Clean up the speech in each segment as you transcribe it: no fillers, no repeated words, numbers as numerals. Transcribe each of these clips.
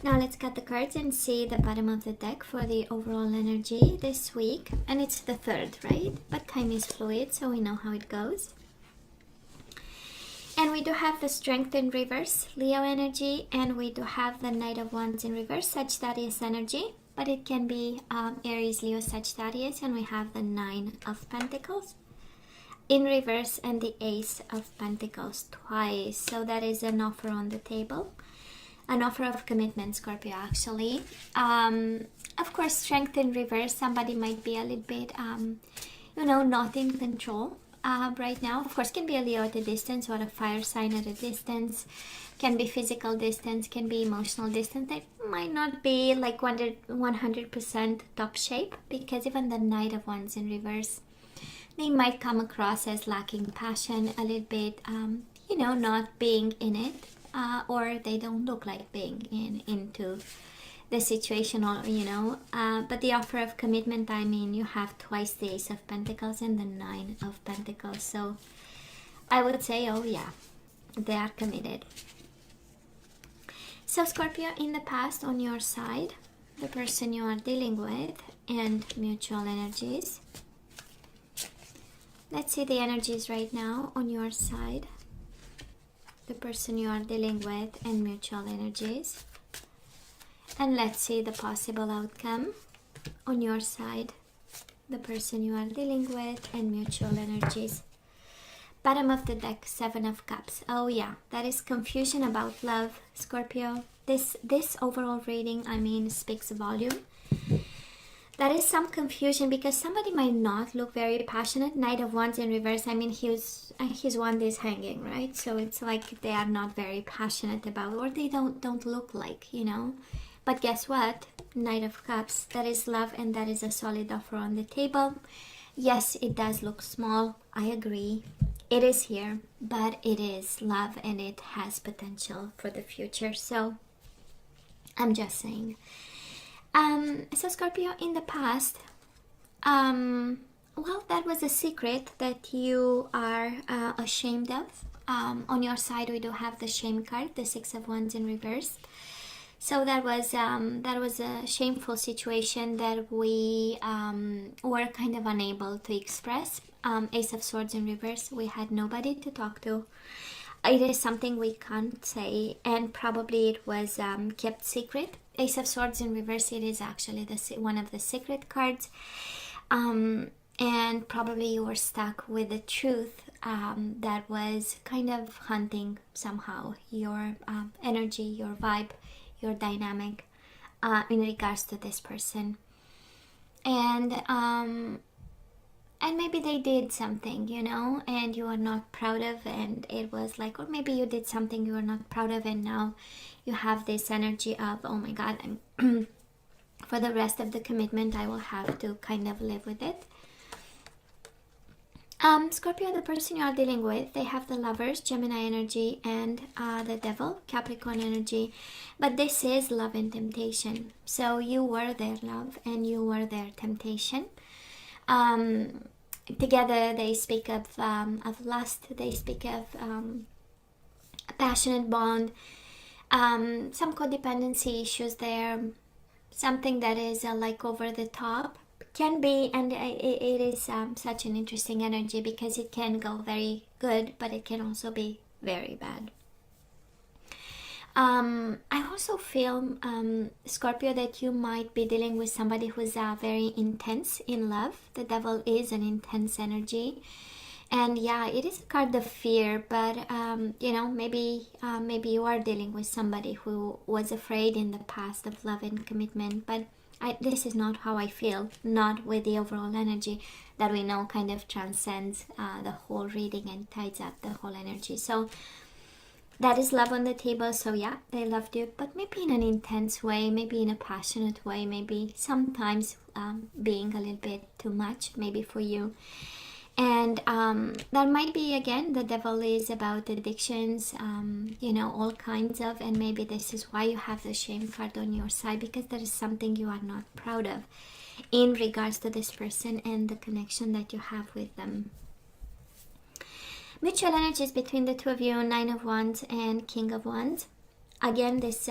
Now let's cut the cards and see the bottom of the deck for the overall energy this week. And it's the 3rd, right? But time is fluid, so we know how it goes. And we do have the Strength in reverse, Leo energy, and we do have the Knight of Wands in reverse, Sagittarius energy. But it can be Aries, Leo, Sagittarius, and we have the 9 of Pentacles in reverse and the Ace of Pentacles twice. So that is an offer on the table. An offer of commitment, Scorpio, actually. Of course, Strength in reverse, somebody might be a little bit, not in control right now. Of course, can be a Leo at a distance or a fire sign at a distance. Can be physical distance, can be emotional distance. They might not be like 100% top shape, because even the Knight of Wands in reverse, they might come across as lacking passion, a little bit, not being in it. Or they don't look like being into the situation, or but the offer of commitment, I mean, you have twice the Ace of Pentacles and the 9 of Pentacles, so I would say, oh yeah, they are committed. So Scorpio, in the past, on your side, the person you are dealing with, and mutual energies. Let's see the energies right now on your side, the person you are dealing with, and mutual energies. And let's see the possible outcome on your side, the person you are dealing with, and mutual energies. Bottom of the deck, 7 of Cups. Oh yeah, that is confusion about love, Scorpio. This overall reading, I mean, speaks volume. That is some confusion, because somebody might not look very passionate. Knight of Wands in reverse, I mean, his wand is hanging, right? So it's like they are not very passionate about, or they don't look like, But guess what? Knight of Cups, that is love, and that is a solid offer on the table. Yes, it does look small, I agree. It is here, but it is love, and it has potential for the future. So I'm just saying. So Scorpio, in the past, well, that was a secret that you are ashamed of. On your side, we do have the shame card, the 6 of Wands in reverse. So that was a shameful situation that we were kind of unable to express. Ace of Swords in reverse, we had nobody to talk to. It is something we can't say, and probably it was kept secret. Ace of Swords in reverse, it is actually one of the secret cards. And probably you were stuck with the truth that was kind of hunting somehow your energy, your vibe, your dynamic in regards to this person. And maybe they did something, and you are not proud of, and it was like, or maybe you did something you are not proud of, and now you have this energy of, oh my God, for the rest of the commitment, I will have to kind of live with it. Scorpio, the person you are dealing with, they have the Lovers, Gemini energy, and the Devil, Capricorn energy. But this is love and temptation. So you were their love, and you were their temptation. Together they speak of lust, they speak of a passionate bond, some codependency issues there, something that is like over the top, can be, and it is such an interesting energy, because it can go very good, but it can also be very bad. I also feel, Scorpio, that you might be dealing with somebody who's very intense in love. The Devil is an intense energy, and yeah, it is a card of fear, but maybe you are dealing with somebody who was afraid in the past of love and commitment, but this is not how I feel, not with the overall energy that we know kind of transcends the whole reading and ties up the whole energy. So that is love on the table. So yeah, they loved you, but maybe in an intense way, maybe in a passionate way, maybe sometimes being a little bit too much, maybe for you. And that might be, again, the Devil is about addictions, all kinds of, and maybe this is why you have the shame card on your side, because there is something you are not proud of in regards to this person and the connection that you have with them. Mutual energies between the two of you, 9 of Wands and King of Wands. again, this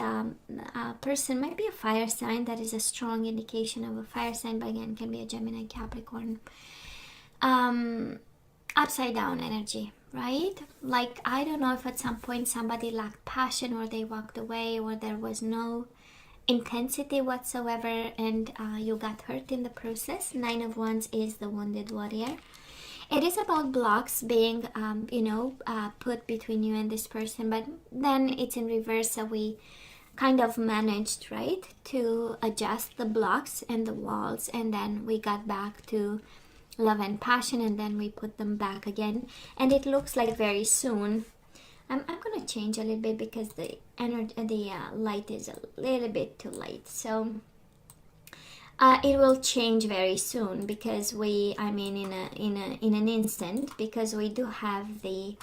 person might be a fire sign. That is a strong indication of a fire sign, but again, can be a Gemini, Capricorn. Upside down energy, right? Like, I don't know if at some point somebody lacked passion, or they walked away, or there was no intensity whatsoever, and you got hurt in the process. 9 of Wands is the wounded warrior. It is about blocks being, put between you and this person, but then it's in reverse. So we kind of managed, right, to adjust the blocks and the walls, and then we got back to love and passion, and then we put them back again. And it looks like very soon. I'm going to change a little bit because the energy, the light is a little bit too light. So it will change very soon, because in an instant, because we do have the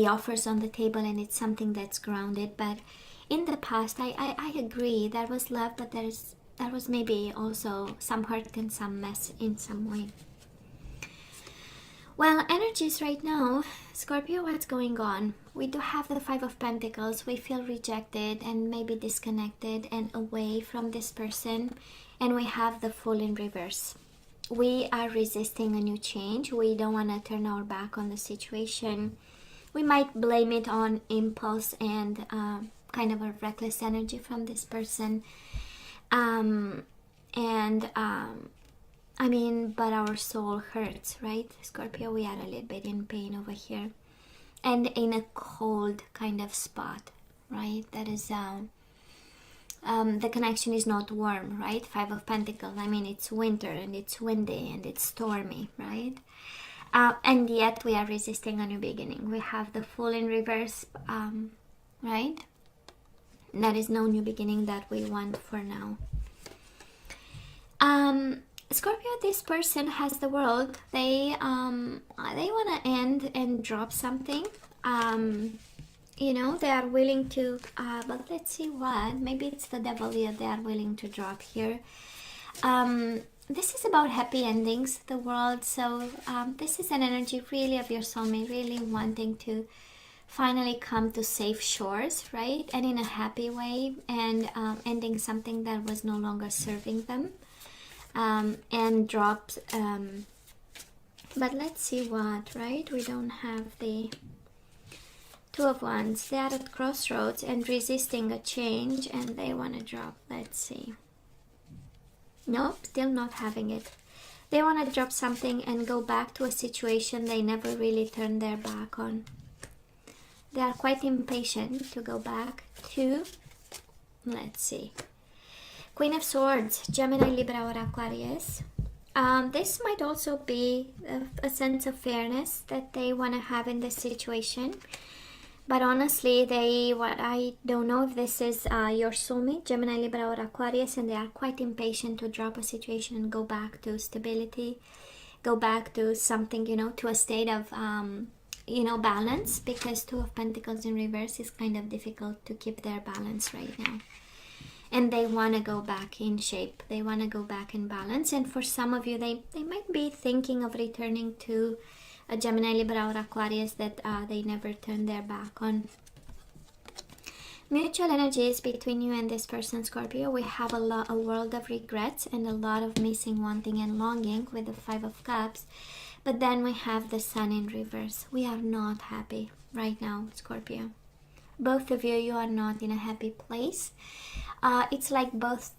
offers on the table, and it's something that's grounded. But in the past, I agree, there was love, but there was maybe also some hurt and some mess in some way. Well, energies right now, Scorpio, what's going on? We do have the 5 of Pentacles. We feel rejected and maybe disconnected and away from this person. And we have the Fool in reverse. We are resisting a new change. We don't want to turn our back on the situation. We might blame it on impulse and kind of a reckless energy from this person. But our soul hurts, right? Scorpio, we are a little bit in pain over here. And in a cold kind of spot, right? That is, the connection is not warm, right? 5 of Pentacles, it's winter, and it's windy, and it's stormy, right? And yet we are resisting a new beginning. We have the Fool in reverse, right? There is no new beginning that we want for now. Scorpio, this person has the World. They want to end and drop something. They are willing to, but let's see what. Maybe it's the Devil they are willing to drop here. This is about happy endings, the World. So this is an energy really of your soulmate, really wanting to finally come to safe shores, right? And in a happy way, and ending something that was no longer serving them. And drops, but let's see what, right? We don't have the 2 of Wands. They are at crossroads and resisting a change, and they want to drop. Let's see. Nope, still not having it. They want to drop something and go back to a situation they never really turned their back on. They are quite impatient to go back to, let's see, Queen of Swords, Gemini, Libra, or Aquarius. This might also be a sense of fairness that they want to have in this situation. But honestly, I don't know if this is your soulmate, Gemini, Libra, or Aquarius, and they are quite impatient to drop a situation and go back to stability, go back to something, to a state of, balance, because 2 of Pentacles in reverse is kind of difficult to keep their balance right now. And they want to go back in shape. They want to go back in balance. And for some of you, they might be thinking of returning to a Gemini, Libra, or Aquarius that they never turned their back on. Mutual energies between you and this person, Scorpio. We have a world of regrets and a lot of missing, wanting, and longing with the 5 of Cups. But then we have the Sun in reverse. We are not happy right now, Scorpio. Both of you are not in a happy place. It's like both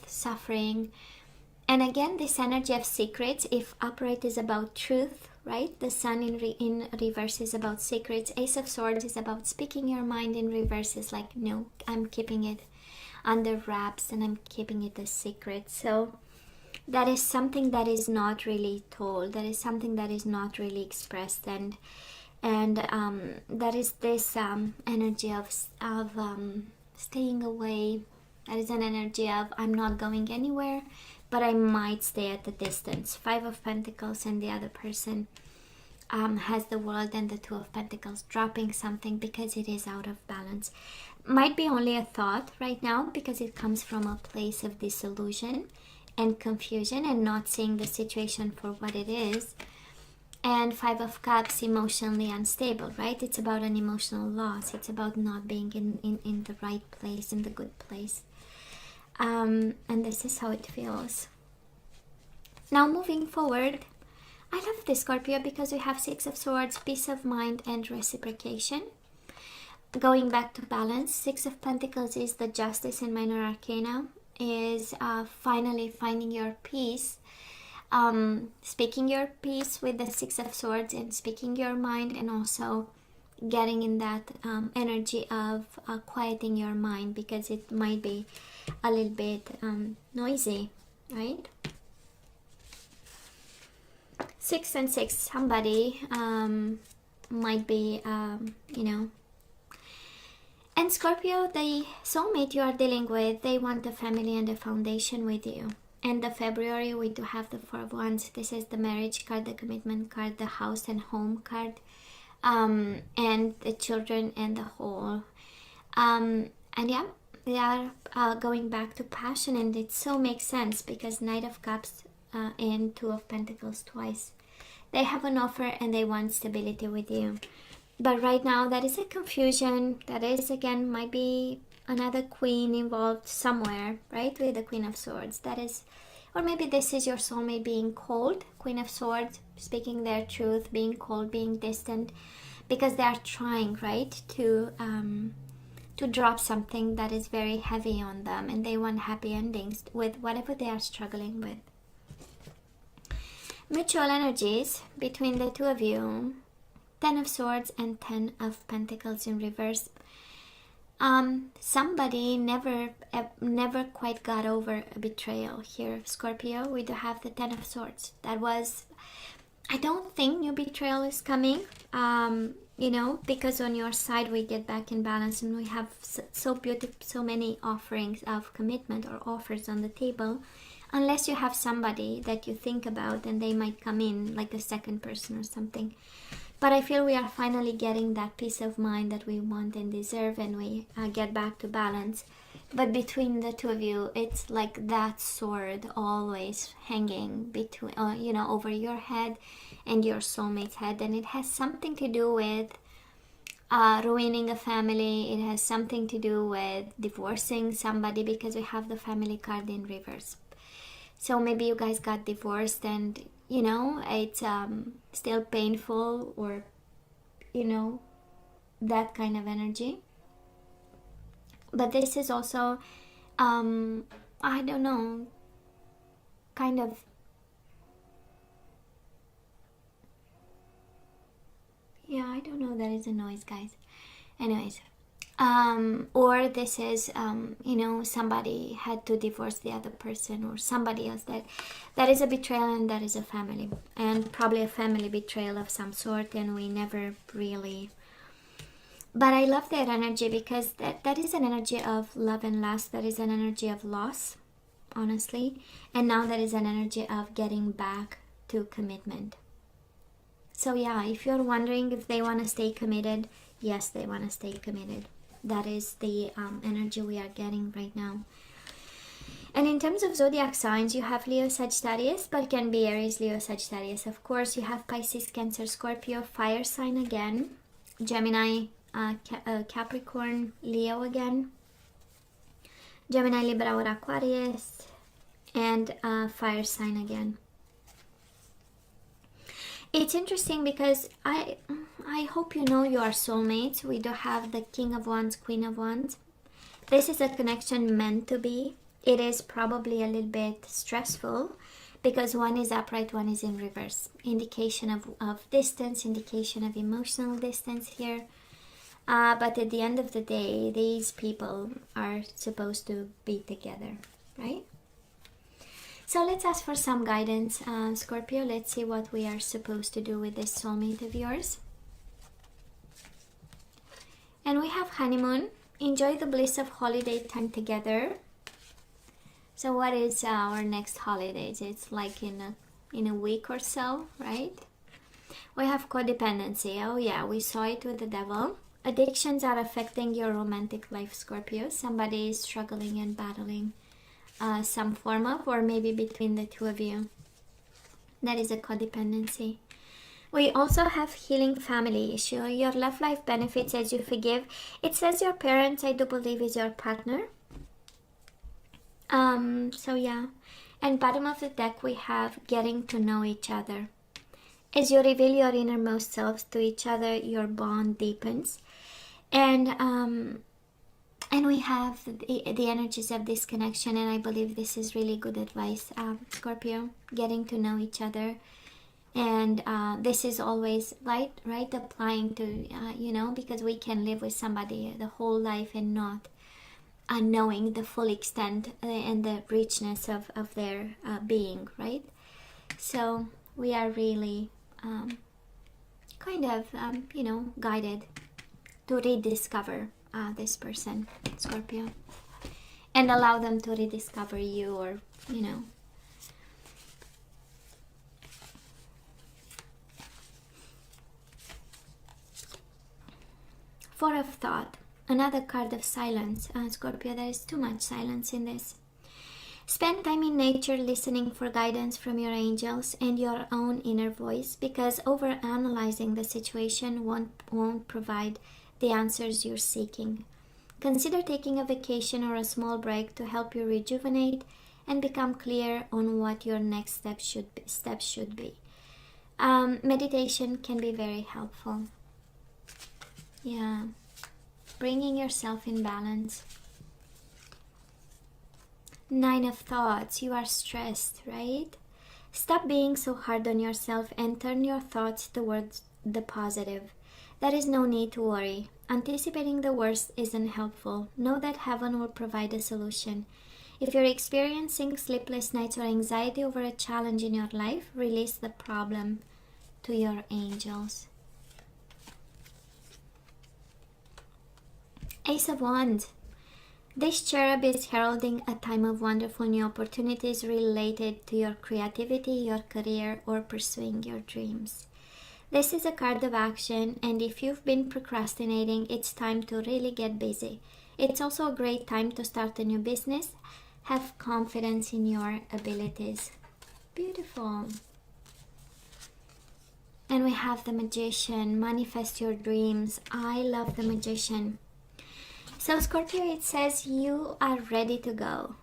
suffering. And again, this energy of secrets, if upright is about truth, right? The Sun in reverse is about secrets. Ace of Swords is about speaking your mind. In reverse is like, no, I'm keeping it under wraps and I'm keeping it a secret. So that is something that is not really told. That is something that is not really expressed. And that is this energy of staying away. That is an energy of I'm not going anywhere, but I might stay at the distance. 5 of Pentacles, and the other person has the World and the 2 of Pentacles, dropping something because it is out of balance. Might be only a thought right now because it comes from a place of disillusion and confusion and not seeing the situation for what it is. And Five of Cups, emotionally unstable, right? It's about an emotional loss. It's about not being in the right place, in the good place. And this is how it feels. Now moving forward, I love this, Scorpio, because we have Six of Swords, peace of mind, and reciprocation. Going back to balance, Six of Pentacles is the Justice in Minor Arcana, is finally finding your peace, speaking your peace with the Six of Swords, and speaking your mind, and also getting in that energy of quieting your mind, because it might be a little bit noisy, right? 6 and 6, somebody might be, you know. And Scorpio, the soulmate you are dealing with, they want a family and a foundation with you. And the February, we do have the Four of Wands. This is the marriage card, the commitment card, the house and home card, and the children and the whole. And yeah, they are going back to passion, and it so makes sense because Knight of Cups and Two of Pentacles twice. They have an offer and they want stability with you. But right now, that is a confusion. That is, again, might be another queen involved somewhere, right? With the Queen of Swords. That is, or maybe this is your soulmate being cold. Queen of Swords, speaking their truth, being cold, being distant. Because they are trying, right, to drop something that is very heavy on them. And they want happy endings with whatever they are struggling with. Mutual energies between the two of you. 10 of Swords and 10 of Pentacles in reverse. Somebody never quite got over a betrayal here, Scorpio. We do have the 10 of Swords. That was, I don't think new betrayal is coming, you know, because on your side we get back in balance and we have so beautiful, so many offerings of commitment or offers on the table. Unless you have somebody that you think about and they might come in like a second person or something. But I feel we are finally getting that peace of mind that we want and deserve, and we get back to balance. But between the two of you, it's like that sword always hanging between, you know, over your head and your soulmate's head. And it has something to do with ruining a family. It has something to do with divorcing somebody, because we have the family card in reverse. So maybe you guys got divorced and, you know, it's still painful, or, you know, that kind of energy. But this is also, I don't know, kind of, yeah, I don't know, that is a noise, guys. Anyways. Or this is, you know, somebody had to divorce the other person, or somebody else. That is a betrayal, and that is a family, and probably a family betrayal of some sort, and we never really. But I love that energy, because that is an energy of love and lust. That is an energy of loss, honestly, and now that is an energy of getting back to commitment. So yeah, if you're wondering if they want to stay committed, yes, they want to stay committed. That is the energy we are getting right now. And in terms of zodiac signs, you have Leo, Sagittarius, but can be Aries, Leo, Sagittarius. Of course, you have Pisces, Cancer, Scorpio, fire sign again. Gemini, Capricorn, Leo again. Gemini, Libra, or Aquarius. And fire sign again. It's interesting because I hope you know your soulmates. We do have the King of Wands, Queen of Wands. This is a connection meant to be. It is probably a little bit stressful because one is upright, one is in reverse. Indication of distance, indication of emotional distance here. But at the end of the day, these people are supposed to be together, right? So let's ask for some guidance, Scorpio. Let's see what we are supposed to do with this soulmate of yours. And we have honeymoon. Enjoy the bliss of holiday time together. So what is our next holidays? It's like in a week or so, right? We have codependency. Oh yeah, we saw it with the devil. Addictions are affecting your romantic life, Scorpio. Somebody is struggling and battling some form of, or maybe between the two of you. That is a codependency. We also have healing family issue. Your love life benefits as you forgive. It says your parents, I do believe, is your partner. So yeah. And bottom of the deck we have getting to know each other. As you reveal your innermost selves to each other, your bond deepens. And we have the energies of this connection, and I believe this is really good advice, Scorpio, getting to know each other. And this is always right applying to, because we can live with somebody the whole life and not knowing the full extent and the richness of their being, right? So we are really guided to rediscover this person, Scorpio, and allow them to rediscover you, or Four of Thought, another card of silence. Scorpio, there is too much silence in this. Spend time in nature listening for guidance from your angels and your own inner voice, because overanalyzing the situation won't provide the answers you're seeking. Consider taking a vacation or a small break to help you rejuvenate and become clear on what your next steps should be. Meditation can be very helpful. Yeah, bringing yourself in balance. Nine of Thoughts, you are stressed, right? Stop being so hard on yourself and turn your thoughts towards the positive. There is no need to worry. Anticipating the worst isn't helpful. Know that heaven will provide a solution. If you're experiencing sleepless nights or anxiety over a challenge in your life, release the problem to your angels. Ace of Wands. This cherub is heralding a time of wonderful new opportunities related to your creativity, your career, or pursuing your dreams. This is a card of action, and if you've been procrastinating, it's time to really get busy. It's also a great time to start a new business. Have confidence in your abilities. Beautiful. And we have the Magician. Manifest your dreams. I love the Magician. So Scorpio, it says you are ready to go.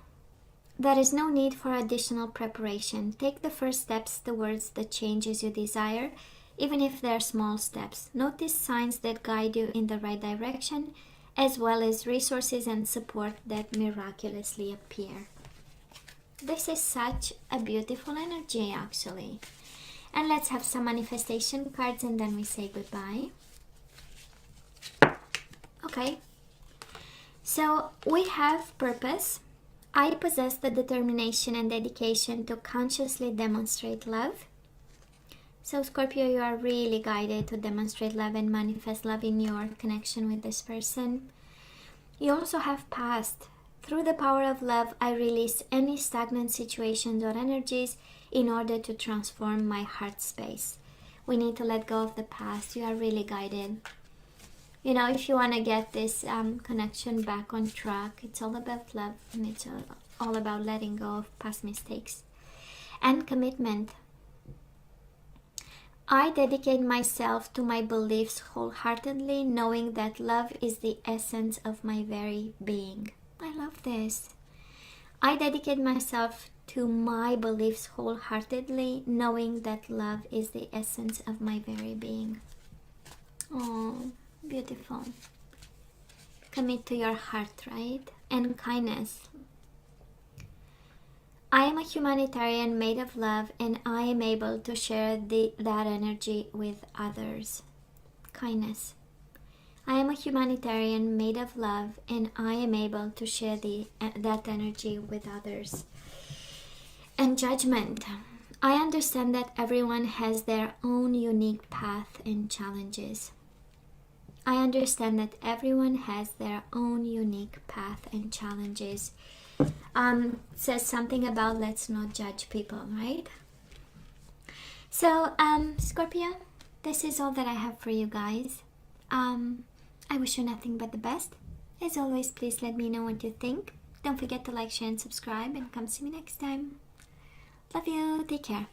There is no need for additional preparation. Take the first steps towards the changes you desire, even if they're small steps. Notice signs that guide you in the right direction, as well as resources and support that miraculously appear. This is such a beautiful energy, actually. And let's have some manifestation cards, and then we say goodbye. Okay. So we have purpose. I possess the determination and dedication to consciously demonstrate love. So Scorpio, you are really guided to demonstrate love and manifest love in your connection with this person. You also have past. Through the power of love, I release any stagnant situations or energies in order to transform my heart space. We need to let go of the past. You are really guided. You know, if you want to get this connection back on track, it's all about love, and it's all about letting go of past mistakes. And commitment. I dedicate myself to my beliefs wholeheartedly, knowing that love is the essence of my very being. I love this. I dedicate myself to my beliefs wholeheartedly, knowing that love is the essence of my very being. Oh, beautiful. Commit to your heart, right? And kindness. I am a humanitarian made of love, and I am able to share that energy with others. Kindness. I am a humanitarian made of love, and I am able to share that energy with others. And judgment. I understand that everyone has their own unique path and challenges. I understand that everyone has their own unique path and challenges. Says something about let's not judge people, right? So, Scorpio, this is all that I have for you guys. I wish you nothing but the best. As always, please let me know what you think. Don't forget to like, share, and subscribe, and come see me next time. Love you. Take care.